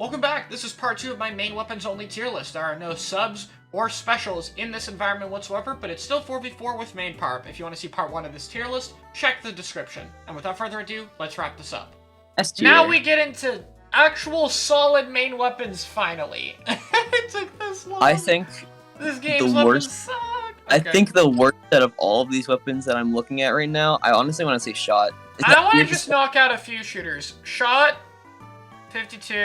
Welcome back. This is part 2 of my main weapons only tier list. There are no subs or specials in this environment whatsoever, but it's still 4v4 with main parp. If you want to see part 1 of this tier list, check the description. And without further ado, let's wrap this up. Now we get into actual solid main weapons finally. It took this long. I think this game's weapons suck. Okay. I think the worst out of all of these weapons that I'm looking at right now, I honestly want to say shot. I want to just knock out a few shooters. Shot, 52.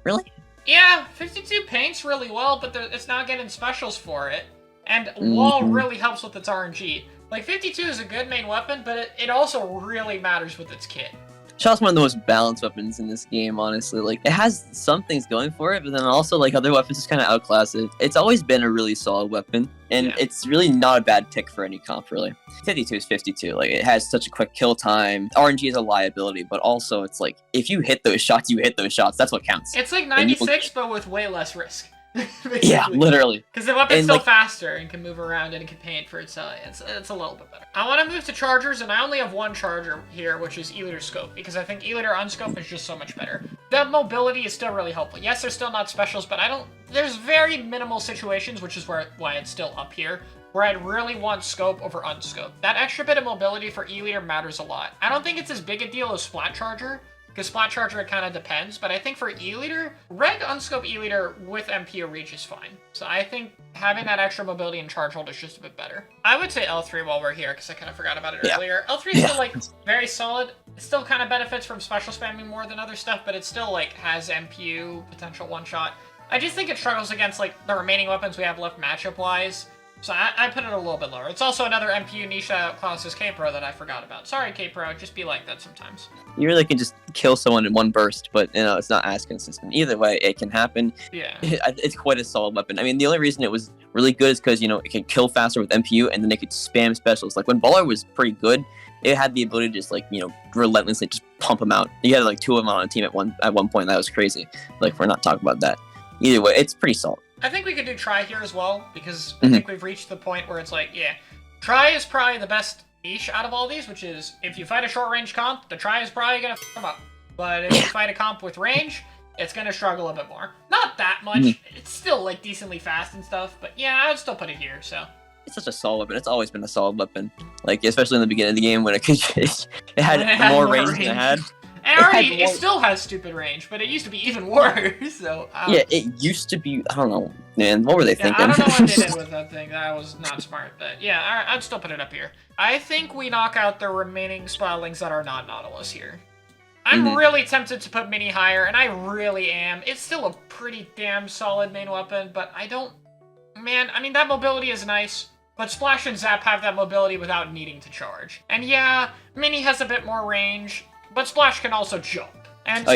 Really? Yeah, 52 paints really well, but it's not getting specials for it. And wall really helps with its RNG. Like, 52 is a good main weapon, but it also really matters with its kit. Shot's one of the most balanced weapons in this game, honestly. Like, it has some things going for it, but then also, like, other weapons just kind of outclass it. It's always been a really solid weapon, and it's really not a bad pick for any comp, really. 52 is 52. Like, it has such a quick kill time. RNG is a liability, but also it's like, if you hit those shots, you hit those shots. That's what counts. It's like 96, but with way less risk. Yeah, literally. Because the weapon's still faster and can move around and it can paint for itself. It's a little bit better. I want to move to chargers, and I only have one charger here, which is E-liter scope, because I think E-liter unscope is just so much better. That mobility is still really helpful. Yes, they're still not specials, but there's very minimal situations, which is why it's still up here, where I'd really want scope over unscope. That extra bit of mobility for E-liter matters a lot. I don't think it's as big a deal as Splat Charger, because Splat Charger, it kind of depends, but I think for E-liter, reg unscope E-liter with MPO reach is fine. So I think having that extra mobility and charge hold is just a bit better. I would say L3 while we're here, because I kind of forgot about it earlier. L3 is still, like, very solid. It still kind of benefits from special spamming more than other stuff, but it still, like, has MPU, potential one-shot. I just think it struggles against, like, the remaining weapons we have left matchup-wise. So I put it a little bit lower. It's also another MPU niche that outclasses K-Pro that I forgot about. Sorry, K-Pro, just be like that sometimes. You really can just kill someone in one burst, but, you know, it's not as consistent. Either way, it can happen. Yeah. It's quite a solid weapon. I mean, the only reason it was really good is because, you know, it can kill faster with MPU, and then it could spam specials. Like, when Baller was pretty good, it had the ability to just, like, you know, relentlessly just pump them out. You had, like, 2 of them on a team at one point. That was crazy. Like, we're not talking about that. Either way, it's pretty solid. I think we could do try here as well, because I think we've reached the point where it's like, yeah, try is probably the best niche out of all these, which is, if you fight a short-range comp, the try is probably going to f*** them up. But if you fight a comp with range, it's going to struggle a bit more. Not that much. It's still, like, decently fast and stuff, but yeah, I would still put it here, so. It's such a solid weapon. It's always been a solid weapon. Like, especially in the beginning of the game when it had more range than it had. And it still has stupid range, but it used to be even worse, so... yeah, it used to be... I don't know, man. What were they thinking? I don't know what they did with that thing. That was not smart, but yeah, I'd still put it up here. I think we knock out the remaining Splattlings that are not Nautilus here. I'm really tempted to put Mini higher, and I really am. It's still a pretty damn solid main weapon, but I don't... Man, I mean, that mobility is nice, but Splash and Zap have that mobility without needing to charge. And yeah, Mini has a bit more range, but Splash can also jump. And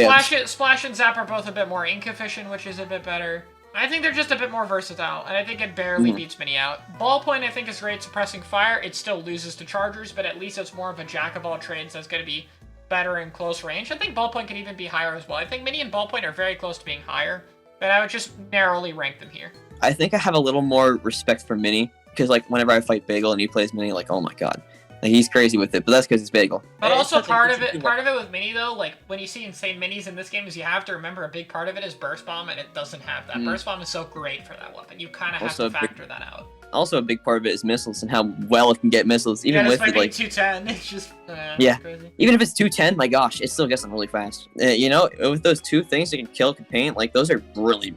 Splash and Zap are both a bit more ink efficient, which is a bit better. I think they're just a bit more versatile, and I think it barely beats Mini out. Ballpoint, I think, is great suppressing fire. It still loses to Chargers, but at least it's more of a jack-of-all-trades that's going to be better in close range. I think Ballpoint can even be higher as well. I think Mini and Ballpoint are very close to being higher, but I would just narrowly rank them here. I think I have a little more respect for Mini, because, like, whenever I fight Bagel and he plays Mini, like, oh my god. Like, he's crazy with it, but that's because he's Bagel. But also part of it with Mini, though, like, when you see insane Minis in this game, is you have to remember a big part of it is Burst Bomb, and it doesn't have that. Burst Bomb is so great for that weapon. You kind of have to factor that out. Also, a big part of it is missiles and how well it can get missiles, even with like 210. It's just crazy. Even if it's 210, my gosh, it still gets them really fast. You know, with those two things, it can kill, can paint. Like, those are really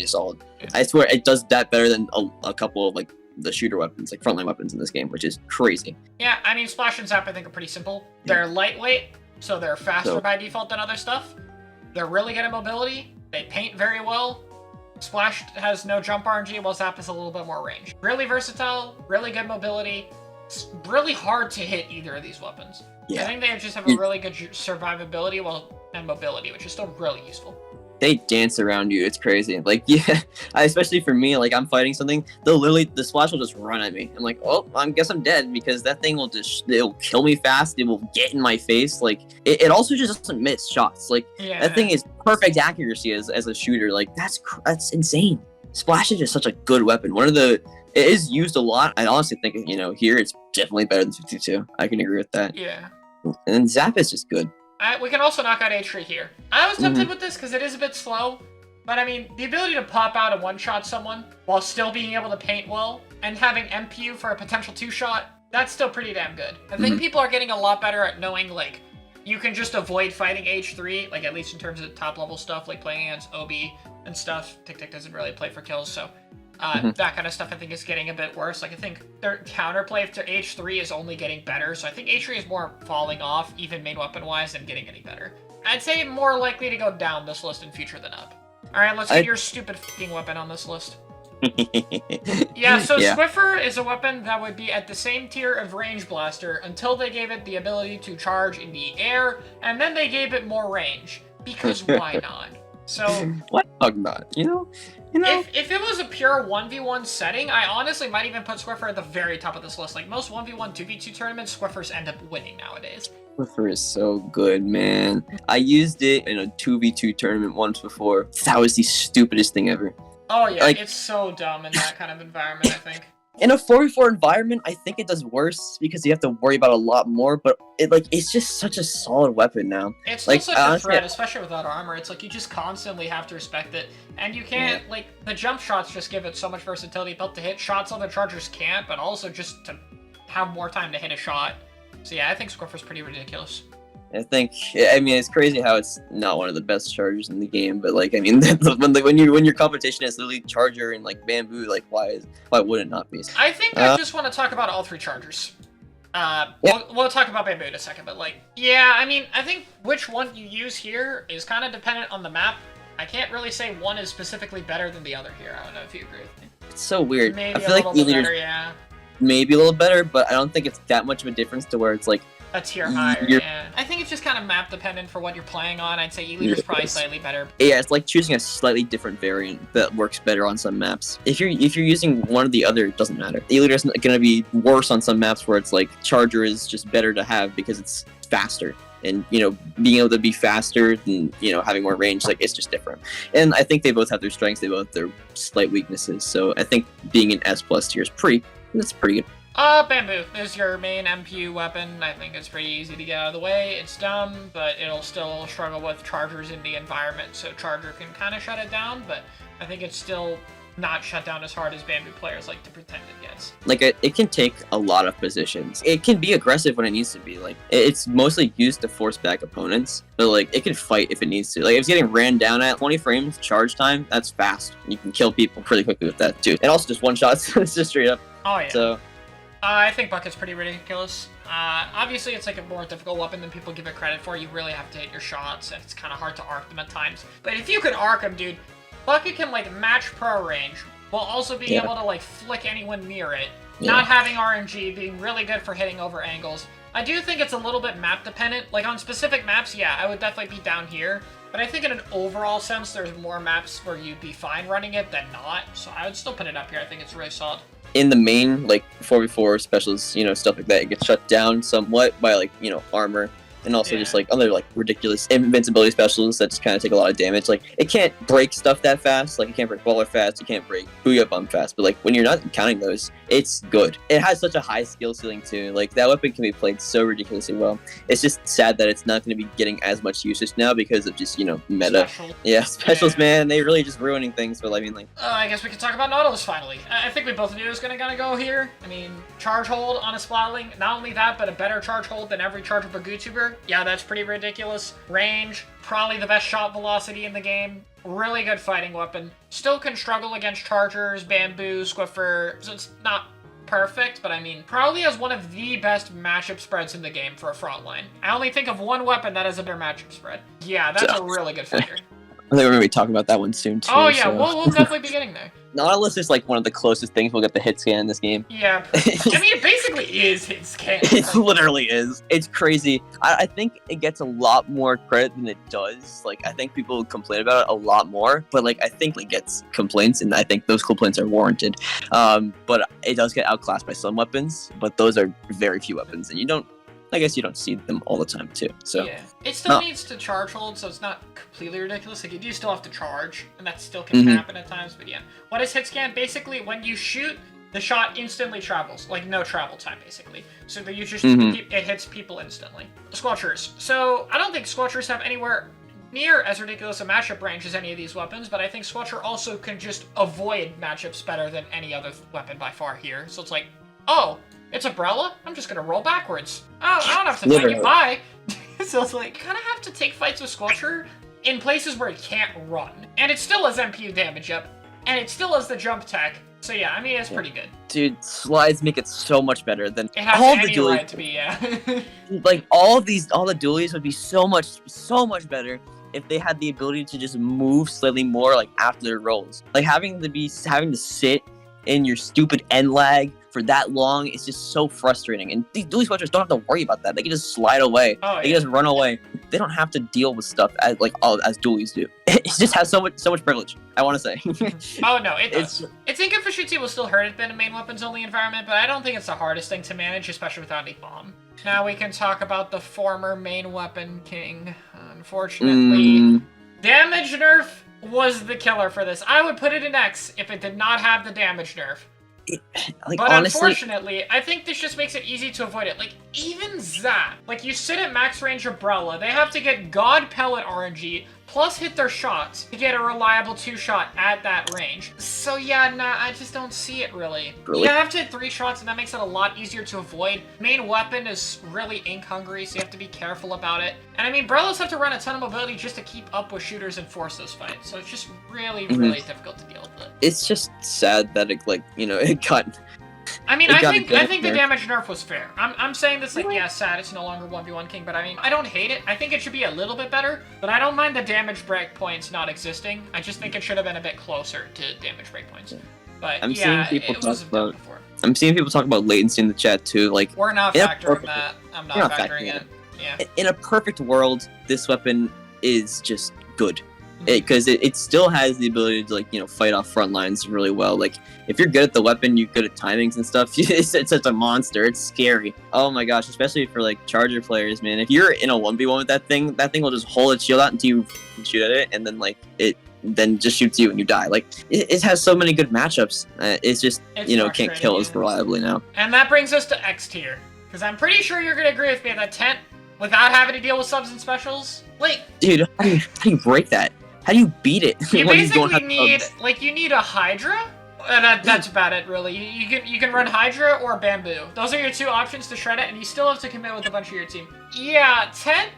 solid. Yeah. I swear, it does that better than a couple of, like, the shooter weapons, like frontline weapons in this game, which is crazy. Yeah, I mean, Splash and Zap, I think, are pretty simple. They're lightweight, so they're faster by default than other stuff. They're really good at mobility. They paint very well. Splash has no jump RNG, while Zap has a little bit more range. Really versatile, really good mobility. It's really hard to hit either of these weapons. Yeah. I think they just have a really good survivability and mobility, which is still really useful. They dance around you. It's crazy. Like, yeah, especially for me, like, I'm fighting something, the Splash will just run at me. I'm like, oh, I guess I'm dead, because that thing will it'll kill me fast. It will get in my face. Like, it also just doesn't miss shots. Like, that thing is perfect accuracy as a shooter. Like, that's insane. Splash is just such a good weapon. It is used a lot. I honestly think, you know, here it's definitely better than 52. I can agree with that. Yeah. And Zap is just good. We can also knock out H3 here. I was tempted with this because it is a bit slow, but I mean, the ability to pop out and one-shot someone while still being able to paint well, and having MPU for a potential two-shot, that's still pretty damn good. I think people are getting a lot better at knowing, like, you can just avoid fighting H3, like, at least in terms of top-level stuff, like playing against OB and stuff. Tic-Tac doesn't really play for kills, so that kind of stuff I think is getting a bit worse. Like, I think their counterplay to H3 is only getting better, so I think H3 is more falling off, even main weapon-wise, than getting any better. I'd say more likely to go down this list in future than up. Alright, let's get your stupid f***ing weapon on this list. Yeah, so Swiffer is a weapon that would be at the same tier of Range Blaster until they gave it the ability to charge in the air, and then they gave it more range. Because why not? So why not? You know? If it was a pure 1v1 setting, I honestly might even put Swiffer at the very top of this list. Like, most 1v1, 2v2 tournaments, Swiffers end up winning nowadays. Swiffer is so good, man. I used it in a 2v2 tournament once before. That was the stupidest thing ever. Oh yeah, like, it's so dumb in that kind of environment, I think. In a 4v4 environment, I think it does worse because you have to worry about a lot more, but it's just such a solid weapon now. It's still such a threat, especially without armor. It's like you just constantly have to respect it, and you can't, like, the jump shots just give it so much versatility, both to hit shots other chargers can't, but also just to have more time to hit a shot. So yeah, I think Swiffer's pretty ridiculous. I mean, it's crazy how it's not one of the best chargers in the game, but like, I mean, when your competition is literally Charger and like Bamboo, like, why would it not be? I think I just want to talk about all three chargers. We'll talk about Bamboo in a second, but like, yeah, I mean, I think which one you use here is kind of dependent on the map. I can't really say one is specifically better than the other here. I don't know if you agree with me. It's so weird. Maybe I feel like better, yeah. Maybe a little better, but I don't think it's that much of a difference to where it's like a tier higher, yeah. I think it's just kind of map dependent for what you're playing on. I'd say E-Leader's probably slightly better. Yeah, it's like choosing a slightly different variant that works better on some maps. If you're using one or the other, it doesn't matter. E-Leader's going to be worse on some maps where it's like Charger is just better to have because it's faster. And, you know, being able to be faster than, you know, having more range, like, it's just different. And I think they both have their strengths, they both have their slight weaknesses. So I think being an S+ tier is pretty good. Bamboo is your main MPU weapon. I think it's pretty easy to get out of the way. It's dumb, but it'll still struggle with chargers in the environment, so Charger can kind of shut it down, but I think it's still not shut down as hard as Bamboo players like to pretend it gets. Like, it can take a lot of positions. It can be aggressive when it needs to be. Like, it's mostly used to force back opponents, but like, it can fight if it needs to. Like, if it's getting ran down at 20 frames charge time, that's fast. You can kill people pretty quickly with that too. And also just one shots, it's just straight up. Oh yeah. So I think Bucket's pretty ridiculous. Obviously, it's like a more difficult weapon than people give it credit for. You really have to hit your shots, and it's kind of hard to arc them at times. But if you can arc them, dude, Bucket can, like, match pro range, while also being able to, like, flick anyone near it. Not having RNG, being really good for hitting over angles. I do think it's a little bit map dependent. Like, on specific maps, yeah, I would definitely be down here. But I think in an overall sense, there's more maps where you'd be fine running it than not. So I would still put it up here. I think it's really solid. In the main, like, 4v4 specials, you know, stuff like that, it gets shut down somewhat by, like, you know, armor. And also just, like, other, like, ridiculous invincibility specials that just kind of take a lot of damage. Like, it can't break stuff that fast. Like, it can't break Baller fast. It can't break Booyah Bomb fast. But, like, when you're not counting those, it's good. It has such a high skill ceiling, too. Like, that weapon can be played so ridiculously well. It's just sad that it's not going to be getting as much usage now because of just, you know, meta. Yeah, specials, man. They really just ruining things. But, I mean, like... I guess we can talk about Nautilus, finally. I think we both knew it was going to go here. I mean, charge hold on a Splatling. Not only that, but a better charge hold than every charger Bagoo-tuber. Yeah, that's pretty ridiculous. Range, probably the best shot velocity in the game. Really good fighting weapon. Still can struggle against Chargers, Bamboo, Swiffer, so it's not perfect, but I mean, probably has one of the best matchup spreads in the game for a front line. I only think of one weapon that has a better matchup spread. Yeah, that's a really good fighter. I think we're going to be talking about that one soon, too. Oh, yeah, so. we'll definitely be getting there. Nautilus is like one of the closest things we'll get the hit scan in this game. Yeah, I mean, it basically is hit scan. It literally is. It's crazy. I think it gets a lot more credit than it does. Like, I think people complain about it a lot more, but like, I think it gets complaints, and I think those complaints are warranted. But it does get outclassed by some weapons, but those are very few weapons, and I guess you don't see them all the time, too. So yeah. It still needs to charge hold, so it's not completely ridiculous. Like, you do still have to charge, and that still can happen at times, but yeah. What is hit scan? Basically, when you shoot, the shot instantly travels, like no travel time basically. So that you just it hits people instantly. Squelchers. So I don't think Squelchers have anywhere near as ridiculous a matchup range as any of these weapons, but I think Squelcher also can just avoid matchups better than any other weapon by far here. So it's like, oh, it's Umbrella? I'm just gonna roll backwards. Oh, I don't have to fight you, bye. So it's like, kind of have to take fights with Squelcher in places where it can't run. And it still has MPU damage up, and it still has the jump tech. So yeah, I mean, it's pretty good. Dude, slides make it so much better than it has all any the dualies. Right to be, yeah. Like all the dualies would be so much better if they had the ability to just move slightly more like after their rolls. Like having to sit in your stupid end lag for that long is just so frustrating. And these dually switchers don't have to worry about that. They can just slide away. They can just run away. They don't have to deal with stuff as dualies do. It just has so much privilege, I want to say. Oh no, it does. Its inefficiency will still hurt it in a main weapons only environment, but I don't think it's the hardest thing to manage, especially without a bomb. Now we can talk about the former main weapon king. Unfortunately, damage nerf was the killer for this. I would put it in X if it did not have the damage nerf. But honestly, unfortunately, I think this just makes it easy to avoid it. Like, even Zap, like you sit at max range Umbrella, they have to get God Pellet RNG, plus hit their shots to get a reliable 2-shot at that range. So yeah, nah, I just don't see it really. You have to hit 3 shots, and that makes it a lot easier to avoid. Main weapon is really ink hungry, so you have to be careful about it. And I mean, Umbrellas have to run a ton of mobility just to keep up with shooters and force those fights. So it's just really difficult to deal with it. It's just sad that it got... I mean, I think the damage nerf was fair. I'm saying this like, yeah, sad, it's no longer 1v1 king, but I mean, I don't hate it. I think it should be a little bit better, but I don't mind the damage breakpoints not existing. I just think it should have been a bit closer to damage breakpoints. But I'm seeing people talk about latency in the chat too. Like, we're not factoring that. I'm not factoring it. Yeah. In a perfect world, this weapon is just good. Because it still has the ability to fight off front lines really well. Like if you're good at the weapon, you're good at timings and stuff. It's such a monster. It's scary. Oh my gosh, especially for like charger players, man. If you're in a 1v1 with that thing will just hold its shield out until you shoot at it, and then it just shoots you and you die. Like it has so many good matchups. It's just can't kill as reliably now. And that brings us to X tier, because I'm pretty sure you're gonna agree with me that tent without having to deal with subs and specials. Like, dude, how do you break that? How do you beat it? You basically need a Hydra, and that's about it, really. You can run Hydra or Bamboo. Those are your 2 options to shred it, and you still have to commit with a bunch of your team. Yeah, Tent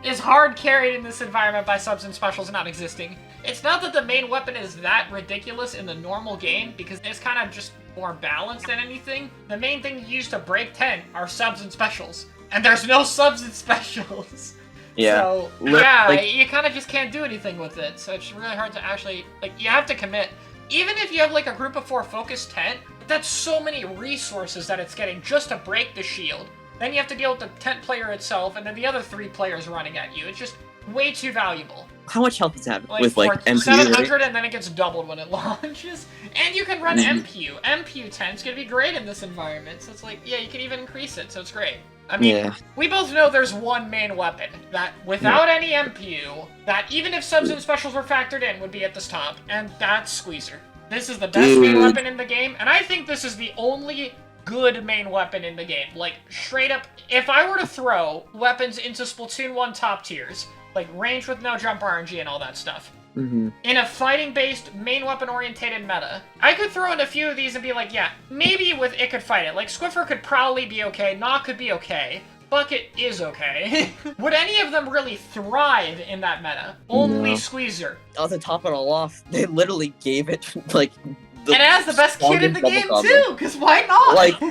is hard carried in this environment by subs and specials not existing. It's not that the main weapon is that ridiculous in the normal game, because it's kind of just more balanced than anything. The main thing you use to break Tent are subs and specials, and there's no subs and specials. Yeah. So, yeah, you kind of just can't do anything with it. So it's really hard to actually, you have to commit. Even if you have, a group of 4 focused tent, that's so many resources that it's getting just to break the shield. Then you have to deal with the tent player itself, and then the other 3 players running at you. It's just way too valuable. How much health does it have with, MPU? 700, and then it gets doubled when it launches. And you can run MPU. MPU tent's gonna be great in this environment. So it's yeah, you can even increase it, so it's great. I mean, we both know there's one main weapon that, without any MPU, that even if subs and specials were factored in, would be at this top, and that's Squeezer. This is the best main weapon in the game, and I think this is the only good main weapon in the game. Like, straight up, if I were to throw weapons into Splatoon 1 top tiers, like range with no jump RNG and all that stuff, in a fighting-based, main weapon-orientated meta, I could throw in a few of these and be like, yeah, maybe it could fight it. Like, Swiffer could probably be okay, Knock could be okay, Bucket is okay. Would any of them really thrive in that meta? Only Squeezer. On the top of the loft, they literally gave it, and it has the best kid in the game, too, because why not?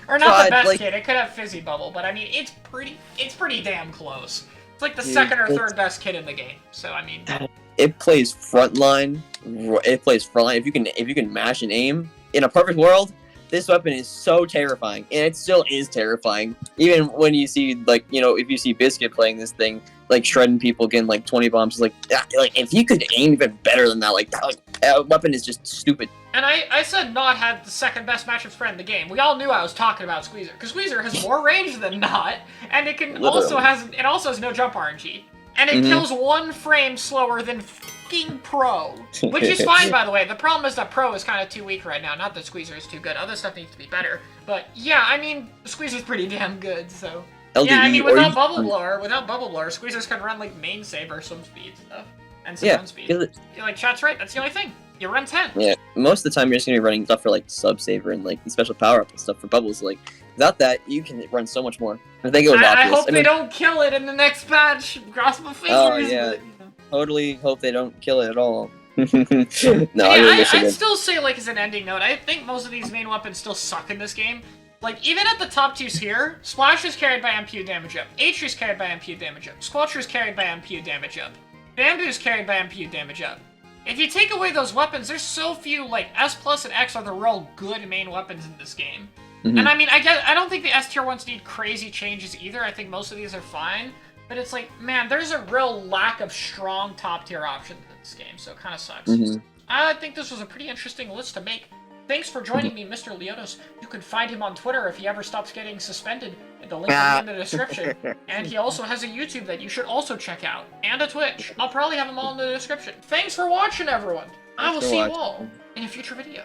Or not the best kid, it could have Fizzy Bubble, but I mean, it's pretty damn close. It's like the second or third best kid in the game, so I mean... It plays frontline. If you can mash and aim in a perfect world, this weapon is so terrifying, and it still is terrifying. Even when you see if you see Biscuit playing this thing, shredding people, getting 20 bombs, if you could aim even better than that, that weapon is just stupid. And I said Not had the second best matchup spread in the game. We all knew I was talking about Squeezer, because Squeezer has more range than Not, and it also has no jump RNG. And it kills 1 frame slower than fucking Pro. Which is fine, by the way. The problem is that Pro is kind of too weak right now. Not that Squeezer is too good. Other stuff needs to be better. But yeah, I mean, Squeezer's pretty damn good, so. LDE, Yeah, I mean, without Bubble Blower, Squeezers can run, like, Main Saber, some speed stuff. And some run speed. Like, chat's right, that's the only thing. You run 10. Yeah, most of the time you're just gonna be running stuff for, like, Sub Saver and, like, special power-up and stuff for Bubbles. Like, without that, you can run so much more. I think it was obvious. I hope they don't kill it in the next patch. Cross my fingers. Oh, yeah. But, you know. Totally hope they don't kill it at all. No, I'd still say, like, as an ending note, I think most of these main weapons still suck in this game. Like, even at the top 2s here, Splash is carried by MPU damage up, H is carried by MPU damage up, Squelcher is carried by MPU damage up, Bamboo is carried by MPU damage up. If you take away those weapons, there's so few, like, S Plus and X are the real good main weapons in this game. And I mean, I don't think the S tier ones need crazy changes either. I think most of these are fine. But it's like, man, there's a real lack of strong top tier options in this game, so it kind of sucks. I think this was a pretty interesting list to make. Thanks for joining me, Mr. Liotos. You can find him on Twitter if he ever stops getting suspended. The link will be in the description. And he also has a YouTube that you should also check out. And a Twitch. I'll probably have them all in the description. Thanks for watching, everyone. I will see you all in a future video.